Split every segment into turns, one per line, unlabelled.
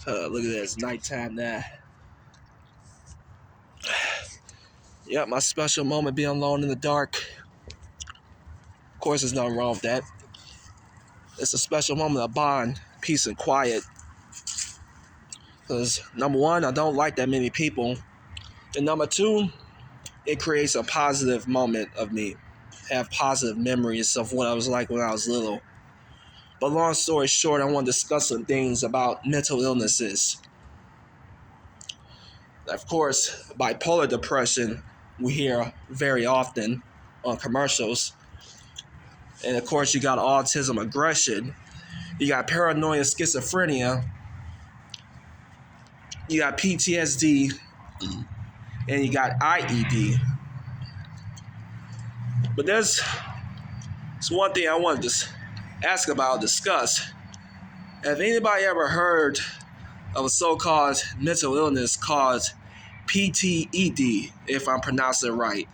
Look at this, nighttime now. Yep, my special moment being alone in the dark. Of course, there's nothing wrong with that. It's a special moment of bond, peace, and quiet. Because, number one, I don't like that many people. And number two, it creates a positive moment of me. Have positive memories of what I was like when I was little. But long story short, I want to discuss some things about mental illnesses. Of course, bipolar depression we hear very often on commercials. And of course, you got autism aggression. You got paranoia schizophrenia. You got PTSD. And you got IED. But there's one thing I want to ask about, discuss. Have anybody ever heard of a so-called mental illness called PTED, if I'm pronouncing it right?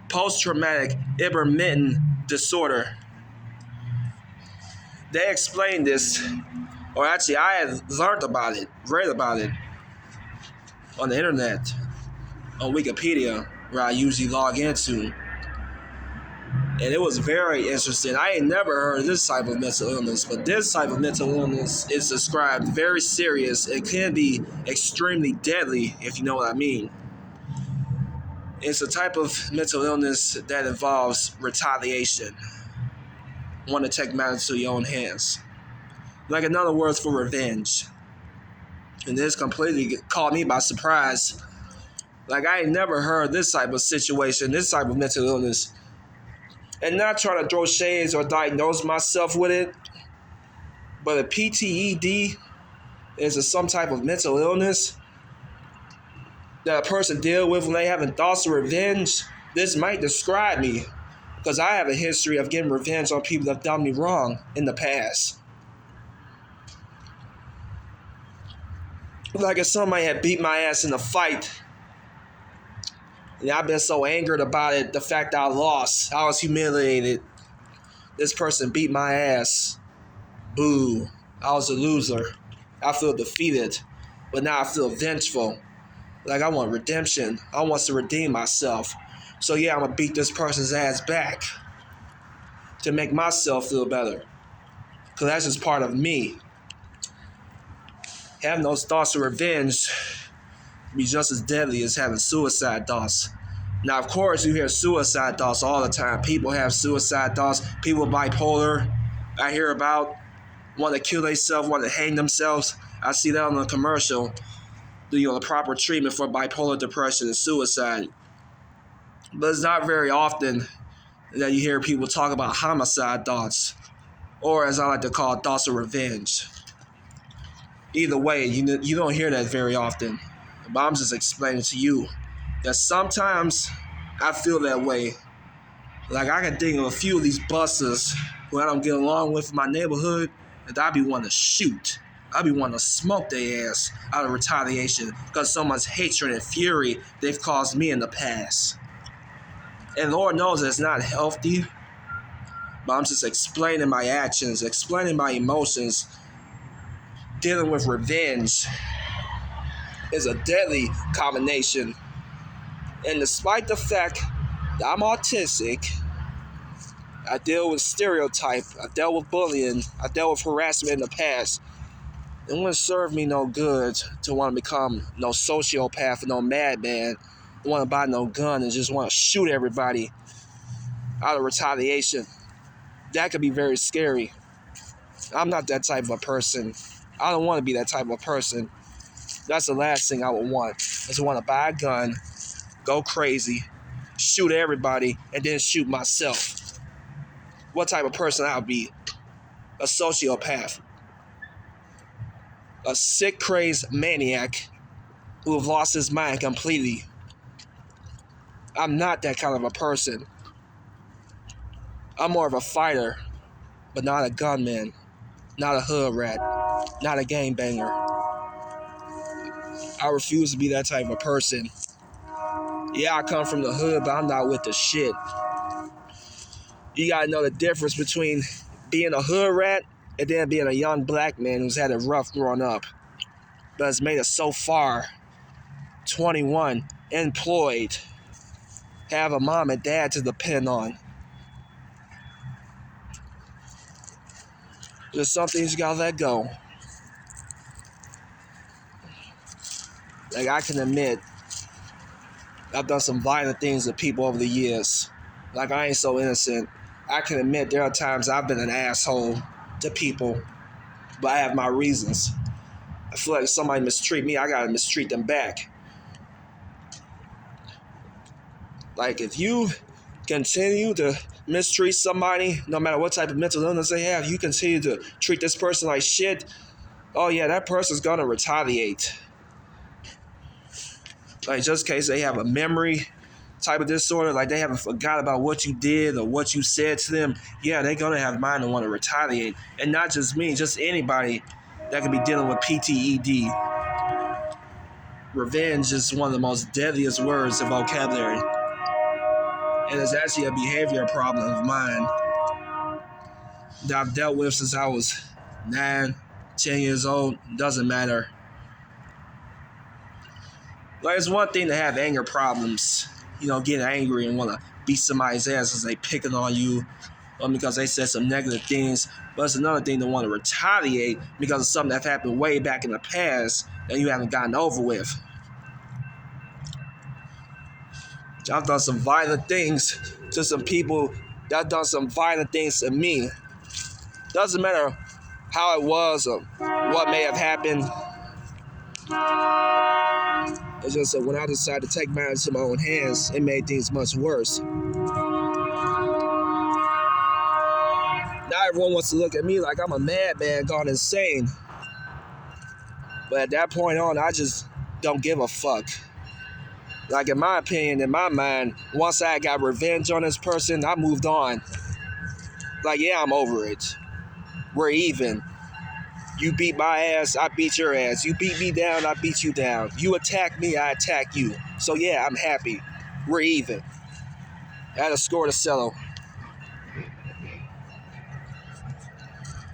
Post-traumatic intermittent disorder. They explained this, or actually I had learned about it, read about it on the internet, on Wikipedia, where I usually log into. And it was very interesting. I ain't never heard of this type of mental illness, but this type of mental illness is described very serious. It can be extremely deadly, if you know what I mean. It's a type of mental illness that involves retaliation. Want to take matters to your own hands. Like in other words, for revenge. And this completely caught me by surprise. Like I ain't never heard this type of situation, this type of mental illness. And not trying to throw shades or diagnose myself with it, but a PTED is some type of mental illness that a person deals with when they having thoughts of revenge. This might describe me, because I have a history of getting revenge on people that have done me wrong in the past. Like if somebody had beat my ass in a fight, and I've been so angered about it, the fact that I lost, I was humiliated. This person beat my ass. Boo. I was a loser. I feel defeated. But now I feel vengeful. Like I want redemption. I want to redeem myself. So yeah, I'm going to beat this person's ass back to make myself feel better. Because that's just part of me. Having those thoughts of revenge be just as deadly as having suicide thoughts. Now, of course, you hear suicide thoughts all the time. People have suicide thoughts. People bipolar, I hear about, want to kill themselves, want to hang themselves. I see that on the commercial. The proper treatment for bipolar depression and suicide. But it's not very often that you hear people talk about homicide thoughts, or as I like to call it, thoughts of revenge. Either way, you don't hear that very often. But I'm just explaining to you that sometimes I feel that way. Like I can think of a few of these busters who I don't get along with in my neighborhood, and I be wanting to shoot. I be wanting to smoke their ass out of retaliation because so much hatred and fury they've caused me in the past. And Lord knows it's not healthy, but I'm just explaining my actions, explaining my emotions. Dealing with revenge is a deadly combination. And despite the fact that I'm autistic, I deal with stereotype, I dealt with bullying, I dealt with harassment in the past. It wouldn't serve me no good to want to become no sociopath or no madman, want to buy no gun and just want to shoot everybody out of retaliation. That could be very scary. I'm not that type of a person. I don't want to be that type of person. That's the last thing I would want, is to want to buy a gun, go crazy, shoot everybody, and then shoot myself. What type of person I would be? A sociopath. A sick, crazed maniac who have lost his mind completely. I'm not that kind of a person. I'm more of a fighter, but not a gunman, not a hood rat, not a gangbanger. I refuse to be that type of person. Yeah, I come from the hood, but I'm not with the shit. You gotta know the difference between being a hood rat and then being a young black man who's had it rough growing up. but has made it so far. 21, employed, have a mom and dad to depend on. There's some things you gotta let go. Like, I can admit, I've done some violent things to people over the years. Like, I ain't so innocent. I can admit there are times I've been an asshole to people, but I have my reasons. I feel like if somebody mistreat me, I gotta mistreat them back. Like, if you continue to mistreat somebody, no matter what type of mental illness they have, you continue to treat this person like shit, oh yeah, that person's gonna retaliate. Like, just in case they have a memory type of disorder, like they haven't forgot about what you did or what you said to them, yeah, they're gonna have mind to want to retaliate. And not just me, just anybody that could be dealing with PTED. Revenge is one of the most deadliest words in vocabulary. And it's actually a behavior problem of mine that I've dealt with since I was 9, 10 years old. Doesn't matter. Like, it's one thing to have anger problems, getting angry and want to beat somebody's ass because they picking on you or because they said some negative things. But it's another thing to want to retaliate because of something that happened way back in the past that you haven't gotten over with. I've done some violent things to some people that done some violent things to me. Doesn't matter how it was or what may have happened. It's just that when I decided to take matters into my own hands, it made things much worse. Now everyone wants to look at me like I'm a madman gone insane. But at that point on, I just don't give a fuck. Like, in my opinion, in my mind, once I got revenge on this person, I moved on. Like, yeah, I'm over it. We're even. You beat my ass, I beat your ass. You beat me down, I beat you down. You attack me, I attack you. So yeah, I'm happy. We're even. I had a score to settle.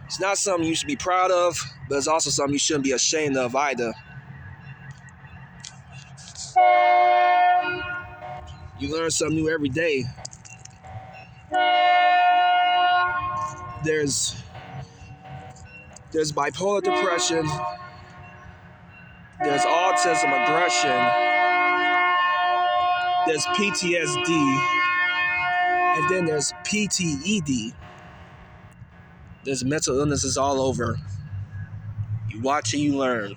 It's not something you should be proud of, but it's also something you shouldn't be ashamed of either. You learn something new every day. There's bipolar depression. There's autism aggression. There's PTSD. And then there's PTED. There's mental illnesses all over. You watch and you learn.